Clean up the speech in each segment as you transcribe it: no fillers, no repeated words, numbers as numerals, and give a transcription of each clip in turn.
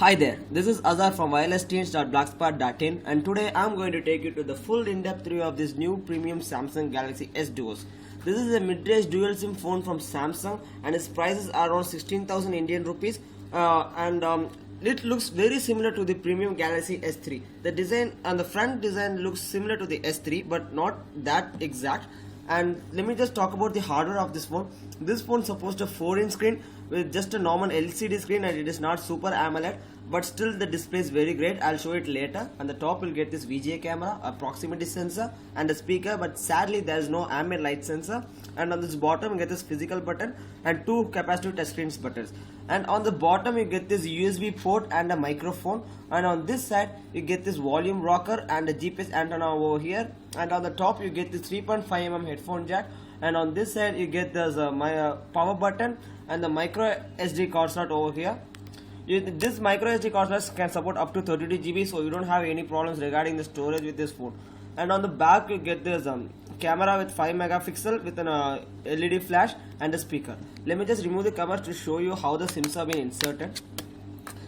Hi there, this is Azhar from wirelessteench.blogspot.in and today I'm going to take you to the full in-depth review of this new premium Samsung Galaxy S Duos. This is a mid-range dual SIM phone from Samsung and its prices are around 16,000 Indian rupees and it looks very similar to the premium Galaxy S3. The design and the front design looks similar to the S3 but not that exact. And let me just talk about the hardware of this phone. This phone supports a 4-inch screen with just a normal LCD screen and it is not super AMOLED, but still the display is very great. I'll show it later. On the top you'll get this VGA camera, a proximity sensor and a speaker, but sadly there is no ambient light sensor. And on this bottom you get this physical button and two capacitive touchscreen buttons. And on the bottom you get this USB port and a microphone, and on this side you get this volume rocker and a GPS antenna over here, and on the top you get this 3.5mm headphone jack, and on this side you get this power button and the micro SD card slot over here. This micro SD card slot can support up to 32 GB, so you don't have any problems regarding the storage with this phone. And on the back you get this camera with 5 megapixel with an LED flash and a speaker. Let me just remove the cover to show you how the SIMs have been inserted.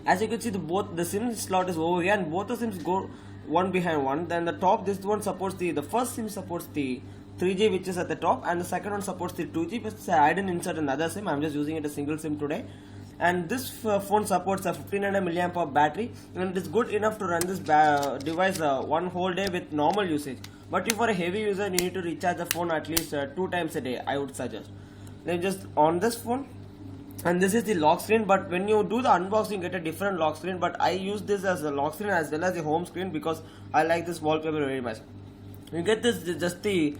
As you can see, both the SIM slot is over here and both the SIMs go one behind one. Then the top, this one supports the first SIM supports the 3G, which is at the top, and the second one supports the 2G, but I didn't insert another SIM. I'm just using it a single SIM today. And this phone supports a 1500 mAh battery, and it is good enough to run this device one whole day with normal usage. But if you are a heavy user, you need to recharge the phone at least 2 times a day, I would suggest. Then just on this phone, and this is the lock screen, but when you do the unboxing you get a different lock screen, but I use this as a lock screen as well as the home screen because I like this wallpaper very much. You get this just the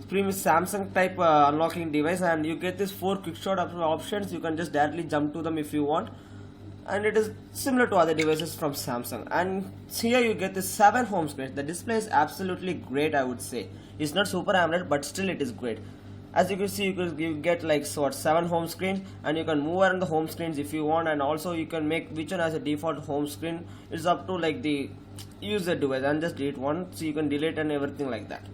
premium Samsung type unlocking device, and you get this 4 quick shot options. You can just directly jump to them if you want, and it is similar to other devices from Samsung. And here you get this 7 home screens. The display is absolutely great, I would say. It's not super AMOLED, but still it is great. As you can see, you get like 7 home screens, and you can move around the home screens if you want, and also you can make which one as a default home screen. It's up to like the user device, and just delete one, so you can delete and everything like that.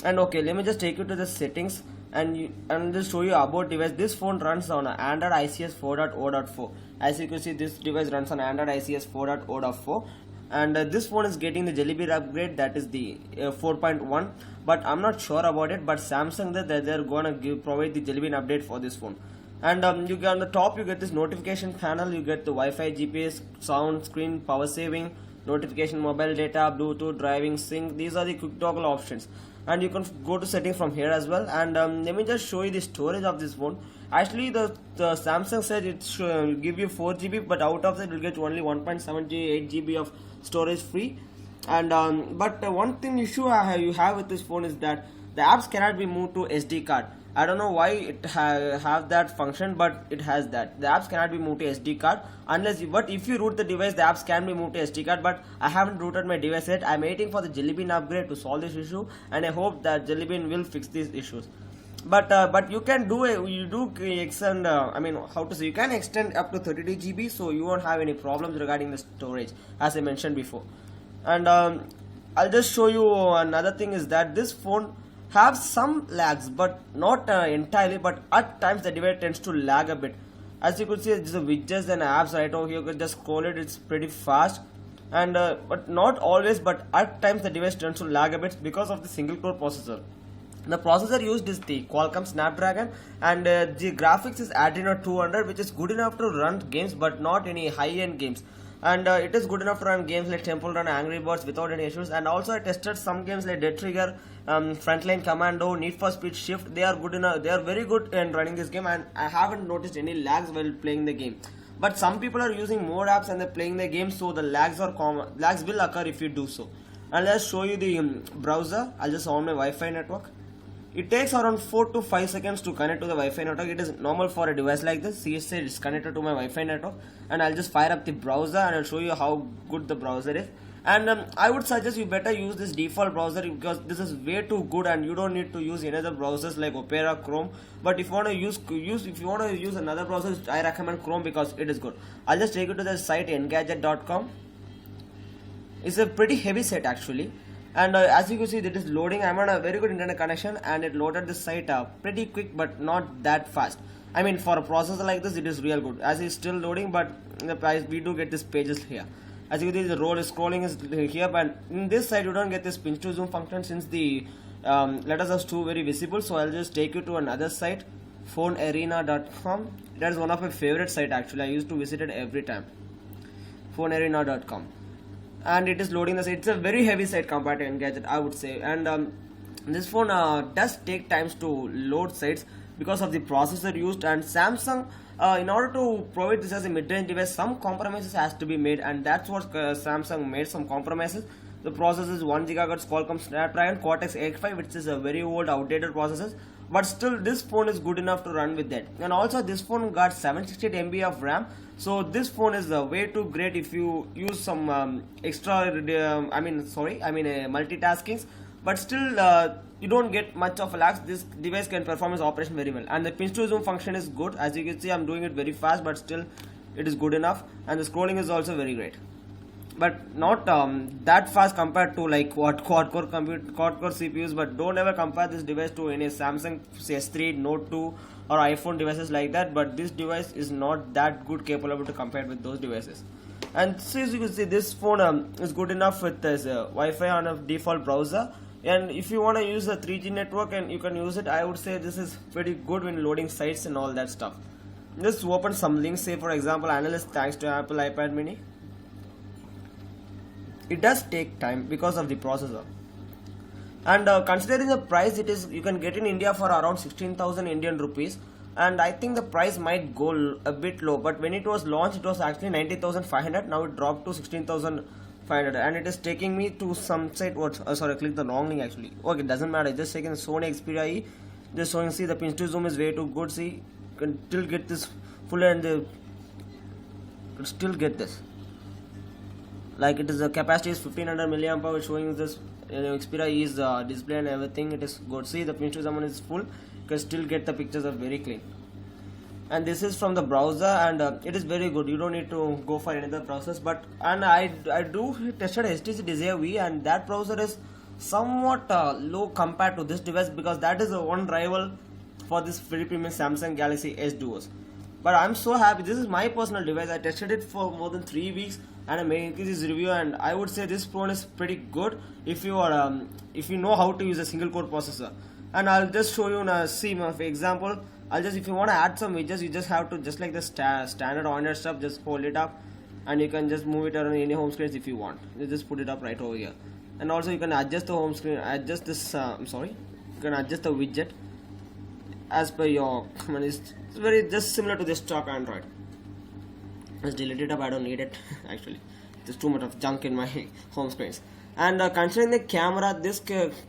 And okay, let me just take you to the settings and just show you about device. This phone runs on Android ICS 4.0.4. As you can see, this device runs on Android ICS 4.0.4, and this phone is getting the Jelly Bean upgrade, that is the 4.1, but I'm not sure about it, but Samsung they're gonna provide the Jelly Bean update for this phone. And you get on the top, you get this notification panel. You get the Wi-Fi, GPS, sound, screen, power saving, notification, mobile data, Bluetooth, driving, sync. These are the quick toggle options, and you can go to settings from here as well. And let me just show you the storage of this phone. Actually the Samsung said it should give you 4 GB, but out of that you will get only 1.78 GB of storage free. And but one thing issue you have with this phone is that the apps cannot be moved to SD card. I don't know why it have that function, but it has that. The apps cannot be moved to SD card unless but if you root the device, the apps can be moved to SD card, but I haven't rooted my device yet. I'm waiting for the Jelly Bean upgrade to solve this issue, and I hope that Jelly Bean will fix these issues. But you can extend, I mean, how to say, you can extend up to 32 GB, so you won't have any problems regarding the storage, as I mentioned before. And I'll just show you another thing is that this phone have some lags, but not entirely, but at times the device tends to lag a bit. As you could see, the widgets and apps right over here, you can just scroll it, it's pretty fast. And but not always, but at times the device tends to lag a bit because of the single core processor. The processor used is the Qualcomm Snapdragon, and the graphics is Adreno 200, which is good enough to run games but not any high-end games. And it is good enough to run games like Temple Run, Angry Birds without any issues. And also I tested some games like Dead Trigger, Frontline Commando, Need for Speed Shift. They are good enough. They are very good in running this game, and I haven't noticed any lags while playing the game. But some people are using more apps and they're playing the game, so the lags will occur if you do so. And let's show you the browser. I'll just on my Wi-Fi network. It takes around 4 to 5 seconds to connect to the Wi-Fi network. It is normal for a device like this. See, it's connected to my Wi-Fi network, and I'll just fire up the browser and I'll show you how good the browser is. And I would suggest you better use this default browser because this is way too good, and you don't need to use any other browsers like Opera, Chrome. But if you want to use another browser, I recommend Chrome because it is good. I'll just take you to the site engadget.com. It's a pretty heavy site actually. And as you can see, it is loading. I'm on a very good internet connection and it loaded this site pretty quick but not that fast. I mean, for a processor like this, it is real good. As it's still loading, but in the price we do get these pages here. As you can see, the roll is scrolling is here, but in this side you don't get this pinch to zoom function since the letters are too very visible. So I'll just take you to another site, phonearena.com. That is one of my favorite site actually. I used to visit it every time. Phonearena.com, and it is loading the site. It's a very heavy site compared to Engadget, I would say, and this phone does take times to load sites because of the processor used, and Samsung in order to provide this as a mid-range device, some compromises has to be made, and that's what Samsung made some compromises. The processor is 1 GHz Qualcomm Snapdragon Cortex A5, which is a very old outdated processor, but still this phone is good enough to run with that. And also this phone got 768 MB of RAM, so this phone is way too great if you use some extra multitaskings, but still you don't get much of a lag. This device can perform its operation very well, and the pinch to zoom function is good. As you can see, I'm doing it very fast, but still it is good enough, and the scrolling is also very great, but not that fast compared to like what quad core CPUs. But don't ever compare this device to any Samsung S3, Note 2 or iPhone devices like that, but this device is not that good capable to compare with those devices. And so as you can see, this phone is good enough with this Wi-Fi on a default browser, and if you want to use a 3G network and you can use it, I would say this is pretty good when loading sites and all that stuff. Just open some links, say for example analyst thanks to Apple iPad mini. It does take time because of the processor, and considering the price, it is, you can get in India for around 16,000 Indian rupees, and I think the price might go a bit low, but when it was launched it was actually 90,500. Now it dropped to 16,500, and it is taking me to some site. Sorry, I clicked the wrong link actually. Okay, it doesn't matter. Just taking the Sony Xperia E, just showing, see the pinch to zoom is way too good. See, you can still get this full, and you can still get this. Like it is, the capacity is 1500 milliamp hour, showing this Xperia E's display and everything. It is good. See, the pinch to zoom is full. You can still get the pictures are very clean. And this is from the browser, and it is very good. You don't need to go for another process. But and I do tested HTC Desire V, and that browser is somewhat low compared to this device, because that is the one rival for this very premium Samsung Galaxy S Duos. But I'm so happy. This is my personal device. I tested it for more than 3 weeks, and I made this review. And I would say this phone is pretty good if you are if you know how to use a single core processor. And I'll just show you a for example. If you want to add some widgets, you just have to, just like the standard Android stuff, just hold it up, and you can just move it around any home screens if you want. You just put it up right over here, and also you can adjust the home screen, adjust this. You can adjust the widget as per your command. It's very just similar to this stock Android. Just delete it up. I don't need it actually. There's too much of junk in my home screens. And considering the camera, this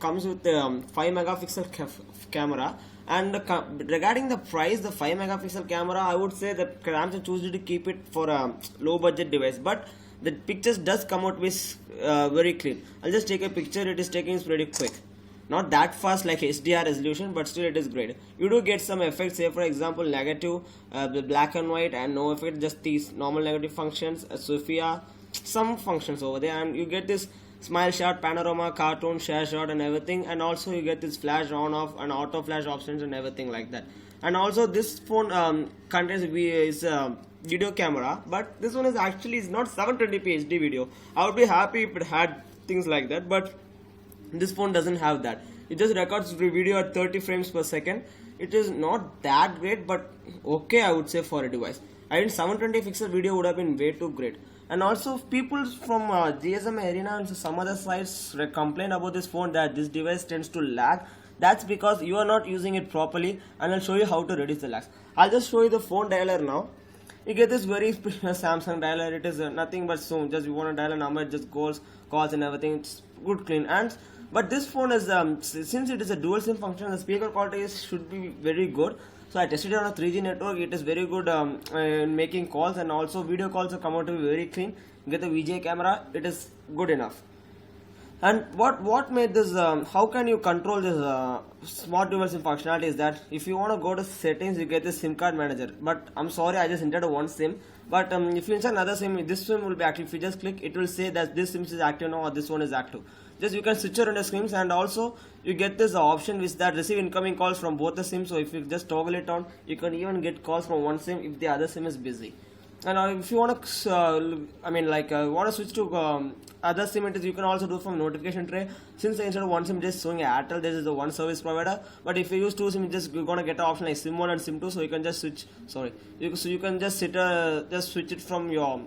comes with the 5 megapixel camera. And regarding the price, the 5 megapixel camera, I would say that Samsung choose to keep it for a low budget device, but the pictures does come out with very clean. I'll just take a picture. It is taking pretty quick, not that fast like HDR resolution, but still it is great. You do get some effects, say for example negative, the black and white, and no effect, just these normal negative functions, Sophia, some functions over there, and you get this smile shot, panorama, cartoon, share shot and everything, and also you get this flash on off and auto flash options and everything like that. And also this phone contains video camera, but this one is actually not 720p HD video. I would be happy if it had things like that, but this phone doesn't have that. It just records video at 30 frames per second. It is not that great, but okay, I would say, for a device. I think 720 pixel video would have been way too great. And also people from GSM Arena and some other sites complain about this phone that this device tends to lag. That's because you are not using it properly, and I'll show you how to reduce the lag. I'll just show you the phone dialer now. You get this very Samsung dialer. It is nothing but soon. Just you want to dial a number, it just calls and everything. It's good, clean. And but this phone is since it is a dual SIM function, the speaker quality should be very good. So I tested it on a 3G network. It is very good in making calls, and also video calls come out to be very clean. You get the VGA camera. It is good enough. And what made this? How can you control this smart dual SIM functionality? Is that if you want to go to settings, you get this SIM card manager. But I'm sorry, I just entered one SIM. But if you install another sim, this sim will be active. If you just click, it will say that this sim is active now or this one is active. Just you can switch around the sims, and also you get this option which that receive incoming calls from both the sims. So if you just toggle it on, you can even get calls from one sim if the other sim is busy. And if you want to, want to switch to other sim, you can also do from notification tray. Since instead of one sim just showing Airtel, this is the one service provider. But if you use two sim, you're gonna get an option like sim 1 and sim 2. So you can just switch. You can just just switch it from your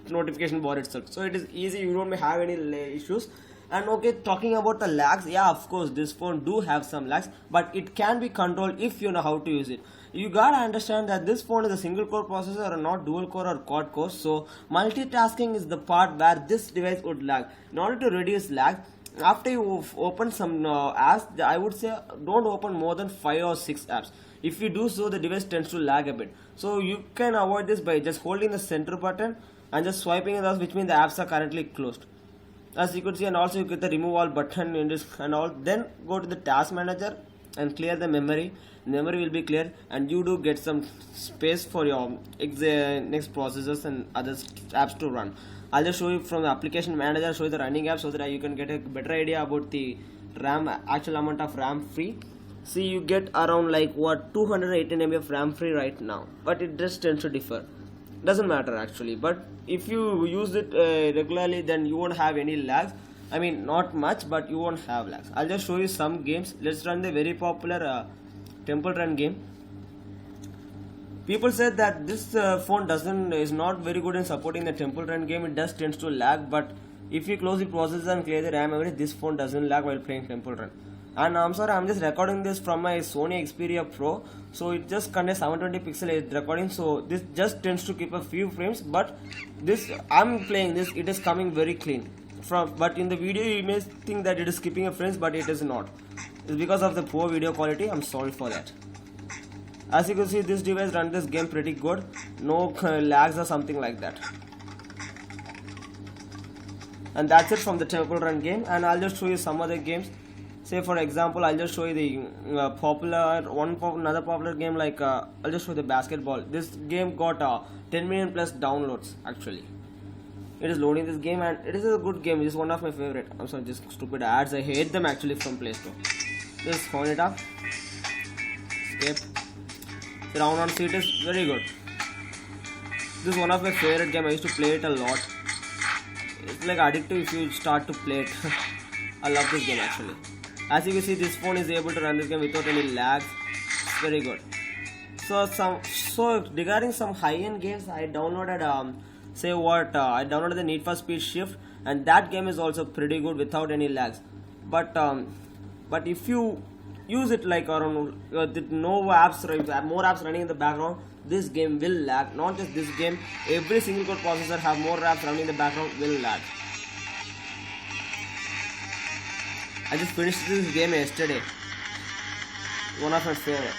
notification bar itself. So it is easy. You don't have any issues. And okay, talking about the lags, yeah, of course, this phone do have some lags, but it can be controlled if you know how to use it. You gotta understand that this phone is a single core processor and not dual core or quad core, so multitasking is the part where this device would lag. In order to reduce lag, after you open some apps, I would say don't open more than 5 or 6 apps. If you do so, the device tends to lag a bit. So you can avoid this by just holding the center button and just swiping it off, which means the apps are currently closed, as you could see. And also you get the remove all button in this and all. Then go to the task manager and clear the memory. Memory will be clear, and you do get some space for your next processors and other apps to run. I'll just show you from the application manager, show you the running apps so that you can get a better idea about the RAM, actual amount of RAM free. See, you get around like what 218 MB of RAM free right now, but it just tends to differ. Doesn't matter actually, but if you use it regularly, then you won't have any lags. I mean, not much, but you won't have lags. I'll just show you some games. Let's run the very popular Temple Run game. People said that this phone is not very good in supporting the Temple Run game. It does tends to lag, but if you close the processor and clear the RAM memory, this phone doesn't lag while playing Temple Run. And I'm sorry, I'm just recording this from my Sony Xperia Pro, so it just contains 720 pixel recording, so this just tends to keep a few frames, but this I'm playing this, it is coming very clean. But in the video you may think that it is skipping a frames, but it is not. It's because of the poor video quality. I'm sorry for that. As you can see, this device runs this game pretty good, no lags or something like that. And that's it from the Temple Run game. And I'll just show you some other games. Say for example, I'll just show you the another popular game like I'll just show you the basketball. This game got 10 million plus downloads actually. It is loading this game, and it is a good game. It is one of my favorite. I'm sorry, just stupid ads. I hate them actually from Play Store. Just phone it up. Escape. The round on seat is very good. This is one of my favorite game. I used to play it a lot. It's like addictive if you start to play it. I love this game actually. As you can see, this phone is able to run this game without any lags. It's very good. So regarding some high-end games, I downloaded I downloaded the Need for Speed Shift, and that game is also pretty good without any lags. But if you use it like around no apps, more apps running in the background, this game will lag. Not just this game, every single core processor have more apps running in the background will lag. I just finished this game yesterday. One of my favorite.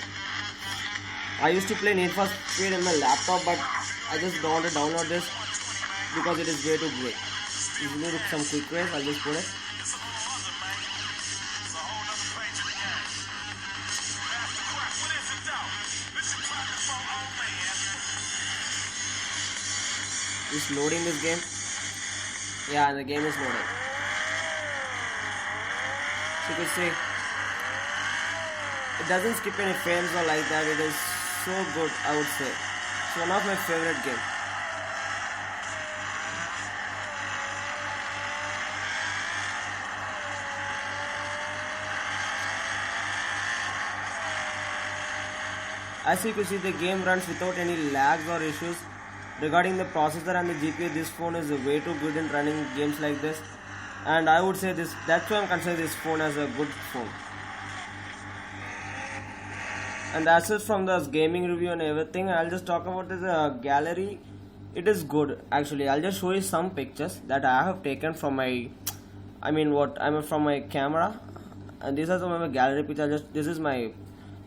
I used to play Need for Speed on my laptop, but I just don't want to download this because it is way too great. If you need some quick race, I'll just put it. Just loading this game. Yeah, the game is loading. So you can see it doesn't skip any frames or like that. It is so good, I would say. It's one of my favorite games. As you can see, the game runs without any lags or issues. Regarding the processor and the GPU, this phone is way too good in running games like this. And I would say that's why I'm considering this phone as a good phone. And that's it from this gaming review and everything. I'll just talk about this gallery. It is good actually. I'll just show you some pictures that I have taken from my from my camera. And these are some of my gallery pictures. This is my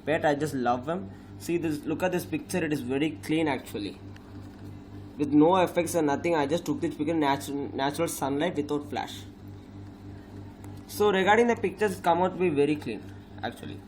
pet. I just love him. See this, look at this picture. It is very clean actually, with no effects and nothing. I just took this picture in natural sunlight without flash. So regarding the pictures, come out to be very clean actually.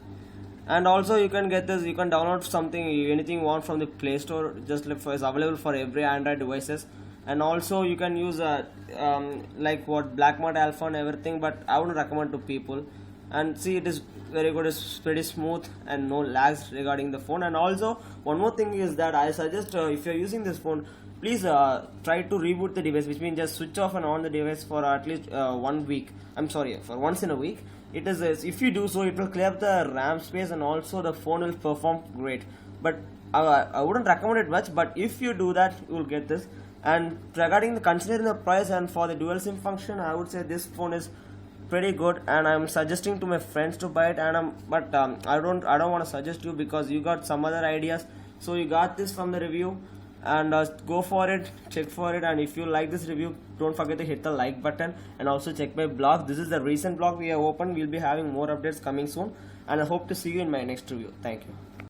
And also you can get this, you can download something, anything you want from the Play Store, just like it's available for every Android devices. And also you can use like what Black Mud Alpha and everything, but I wouldn't recommend to people. And see, it is very good, it's pretty smooth and no lags regarding the phone. And also one more thing is that I suggest, if you're using this phone, please try to reboot the device, which means just switch off and on the device for at least 1 week. I'm sorry, for once in a week. It is if you do so, it will clear up the RAM space and also the phone will perform great. But I wouldn't recommend it much, but if you do that, you will get this. And regarding the considering the price and for the dual SIM function, I would say this phone is pretty good, and I'm suggesting to my friends to buy it. And I don't want to suggest you because you got some other ideas. So you got this from the review, and go for it, check for it. And if you like this review, don't forget to hit the like button, and also check my blog. This is the recent blog we have opened. We'll be having more updates coming soon, and I hope to see you in my next review. Thank you.